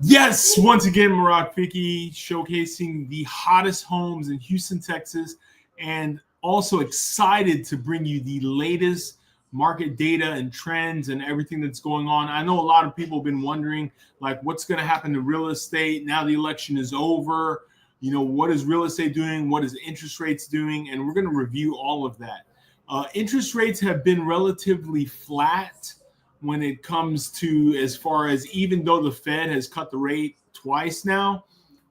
Yes, once again, Marak Fiki showcasing the hottest homes in Houston, Texas, and also excited to bring you the latest market data and trends and everything that's going on. I know a lot of people have been wondering, like, what's going to happen to real estate now the election is over? You know, what is real estate doing? What is interest rates doing? And we're going to review all of that. Interest rates have been relatively flat when it comes to as far as even though the Fed has cut the rate twice now,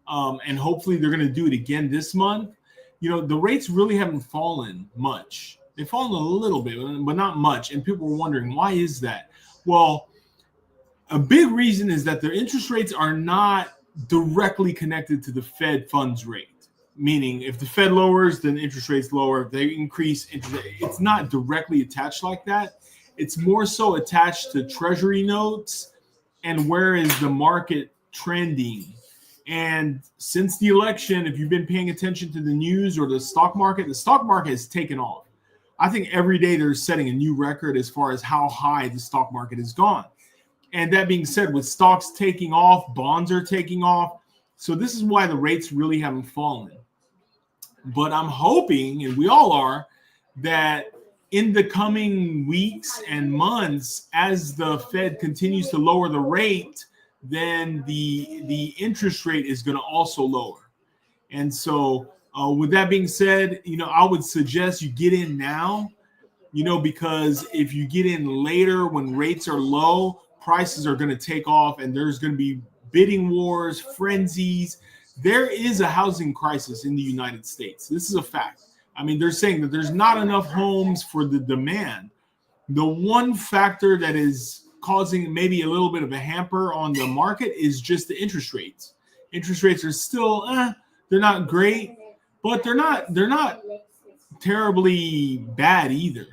and hopefully they're going to do it again this month, you know, the rates really haven't fallen much. They've fallen a little bit, but not much. And people were wondering, why is that? Well, a big reason is that their interest rates are not directly connected to the Fed funds rate. Meaning, if the Fed lowers, then interest rates lower. If they increase, it's not directly attached like that. It's more so attached to treasury notes and where is the market trending. And since the election, if you've been paying attention to the news or the stock market has taken off. I think every day they're setting a new record as far as how high the stock market has gone. And that being said, with stocks taking off, bonds are taking off. So this is why the rates really haven't fallen. But I'm hoping, and we all are, that in the coming weeks and months, as the Fed continues to lower the rate, then the interest rate is going to also lower. And so with that being said, you know, I would suggest you get in now, you know, because if you get in later when rates are low, prices are going to take off and there's going to be bidding wars, frenzies. There is a housing crisis in the United States. This is a fact. I mean, they're saying that there's not enough homes for the demand. The one factor that is causing maybe a little bit of a hamper on the market is just the interest rates. Interest rates are still, they're not great, but they're not terribly bad either.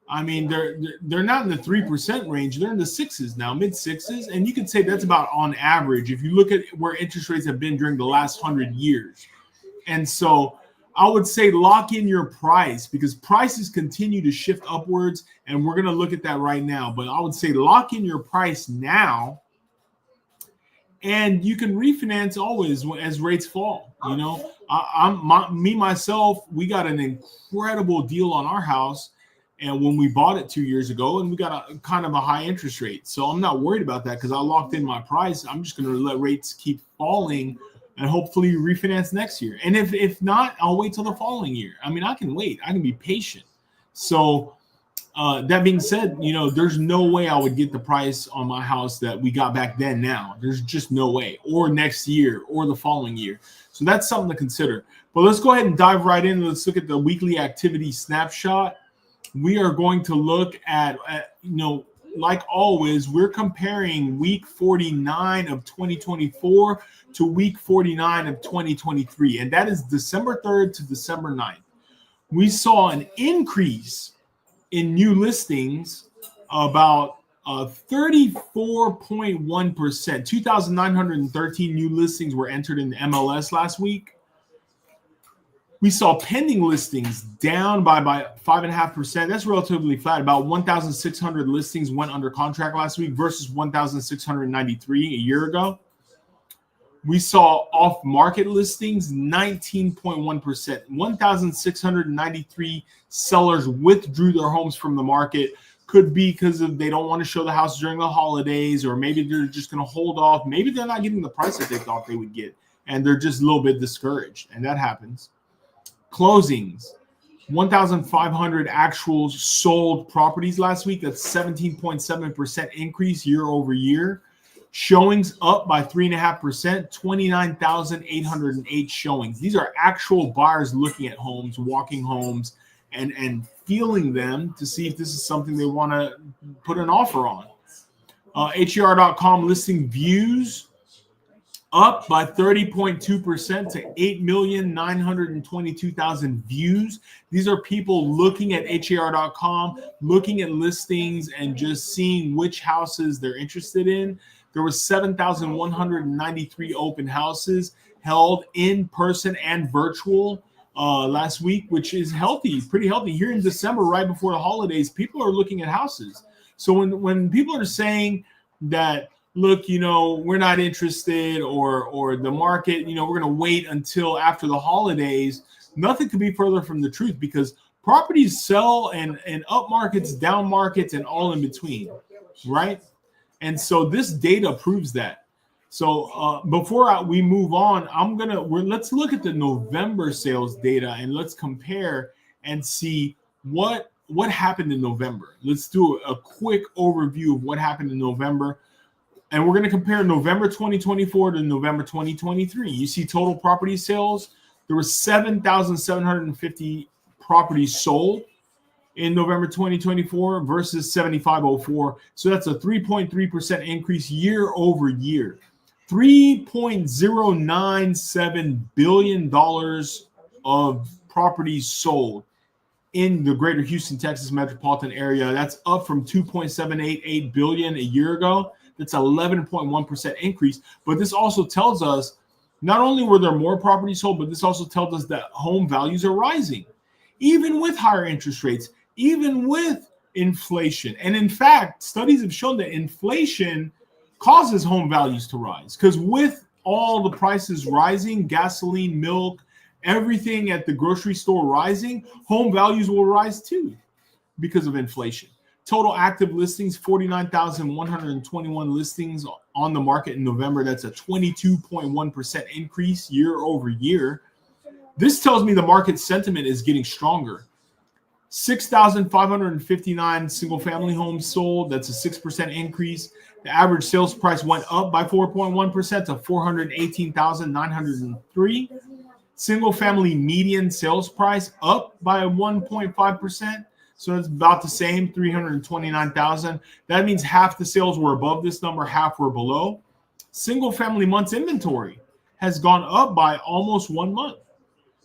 I mean, they're not in the 3% range. They're in the sixes now, mid sixes. And you could say that's about on average if you look at where interest rates have been during the last 100 years. And so I would say lock in your price because prices continue to shift upwards. And we're going to look at that right now. But I would say lock in your price now. And you can refinance always as rates fall. You know, myself, we got an incredible deal on our house. And when we bought it 2 years ago, and we got a kind of a high interest rate. So I'm not worried about that because I locked in my price. I'm just going to let rates keep falling and hopefully refinance next year. And if not, I'll wait till the following year. I mean, I can wait. I can be patient. So that being said, you know, there's no way I would get the price on my house that we got back then now. There's just no way. Or next year or the following year. So that's something to consider. But let's go ahead and dive right in. Let's look at the weekly activity snapshot. We are going to look at, you know, like always, we're comparing week 49 of 2024 to week 49 of 2023. And that is December 3rd to December 9th. We saw an increase in new listings about 34.1%. 2,913 new listings were entered in the MLS last week. We saw pending listings down by 5.5%. That's relatively flat. About 1,600 listings went under contract last week versus 1,693 a year ago. We saw off-market listings, 19.1%. 1,693 sellers withdrew their homes from the market. Could be because they don't want to show the house during the holidays, or maybe they're just going to hold off. Maybe they're not getting the price that they thought they would get, and they're just a little bit discouraged, and that happens. Closings, 1,500 actual sold properties last week. That's 17.7% increase year over year. Showings up by 3.5%, 29,808 showings. These are actual buyers looking at homes, walking homes, and feeling them to see if this is something they want to put an offer on. HER.com listing views up by 30.2% to 8,922,000 views. These are people looking at HER.com, looking at listings and just seeing which houses they're interested in. There was 7,193 open houses held in person and virtual last week, which is healthy, pretty healthy. Here in December, right before the holidays, people are looking at houses. So when people are saying that look, we're not interested, or the market, we're going to wait until after the holidays, nothing could be further from the truth, because properties sell and up markets, down markets, and all in between, right? And so this data proves that. So before we move on, let's look at the November sales data and let's compare and see what happened in November. Let's do a quick overview of what happened in November. And we're going to compare November 2024 to November 2023. You see total property sales. There were 7,750 properties sold in November 2024 versus 7,504. So that's a 3.3% increase year over year. $3.097 billion of properties sold in the Greater Houston, Texas metropolitan area. That's up from $2.788 billion a year ago. That's 11.1% increase. But this also tells us not only were there more properties sold, but this also tells us that home values are rising, even with higher interest rates, even with inflation. And in fact, studies have shown that inflation causes home values to rise, because with all the prices rising, gasoline, milk, everything at the grocery store rising, home values will rise too because of inflation. Total active listings, 49,121 listings on the market in November. That's a 22.1% increase year over year. This tells me the market sentiment is getting stronger. 6,559 single-family homes sold. That's a 6% increase. The average sales price went up by 4.1% to $418,903. Single-family median sales price up by 1.5%. So it's about the same, $329,000. That means half the sales were above this number, half were below. Single-family months inventory has gone up by almost 1 month.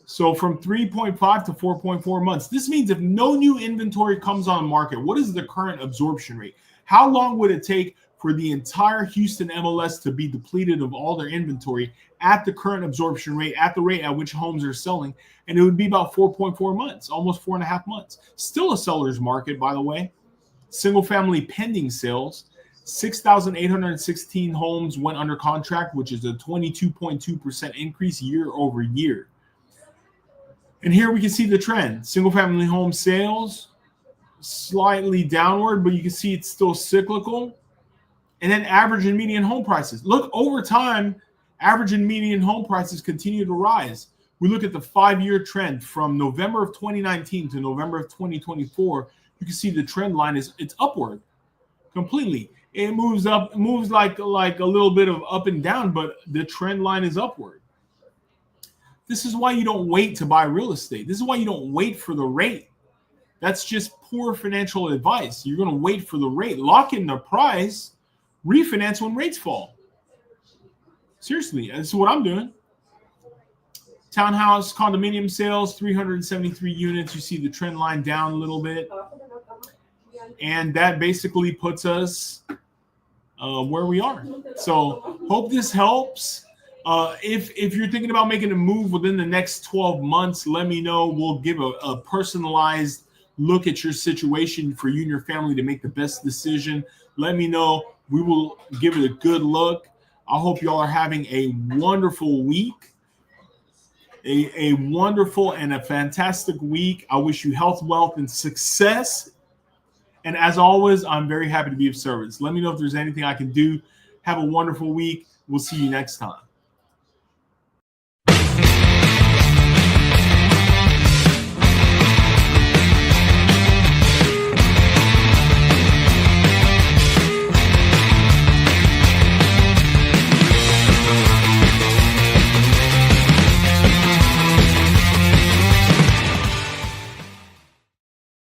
So from 3.5 to 4.4 months. This means if no new inventory comes on the market, what is the current absorption rate? How long would it take for the entire Houston MLS to be depleted of all their inventory at the current absorption rate, at the rate at which homes are selling? And it would be about 4.4 months, almost 4.5 months. Still a seller's market, by the way. Single family pending sales, 6,816 homes went under contract, which is a 22.2% increase year over year. And here we can see the trend. Single family home sales slightly downward, but you can see it's still cyclical. And then average and median home prices. Look, over time, average and median home prices continue to rise. We look at the 5-year trend from November of 2019 to November of 2024. You can see the trend line it's upward completely. It moves up, moves like a little bit of up and down, but the trend line is upward. This is why you don't wait to buy real estate. This is why you don't wait for the rate. That's just poor financial advice. You're going to wait for the rate. Lock in the price. Refinance when rates fall. Seriously, that's what I'm doing. Townhouse condominium sales, 373 units. You see the trend line down a little bit. And that basically puts us where we are. So hope this helps. If you're thinking about making a move within the next 12 months, let me know. We'll give a personalized look at your situation for you and your family to make the best decision. Let me know. We will give it a good look. I hope y'all are having a wonderful week, a wonderful and a fantastic week. I wish you health, wealth, and success. And as always, I'm very happy to be of service. Let me know if there's anything I can do. Have a wonderful week. We'll see you next time.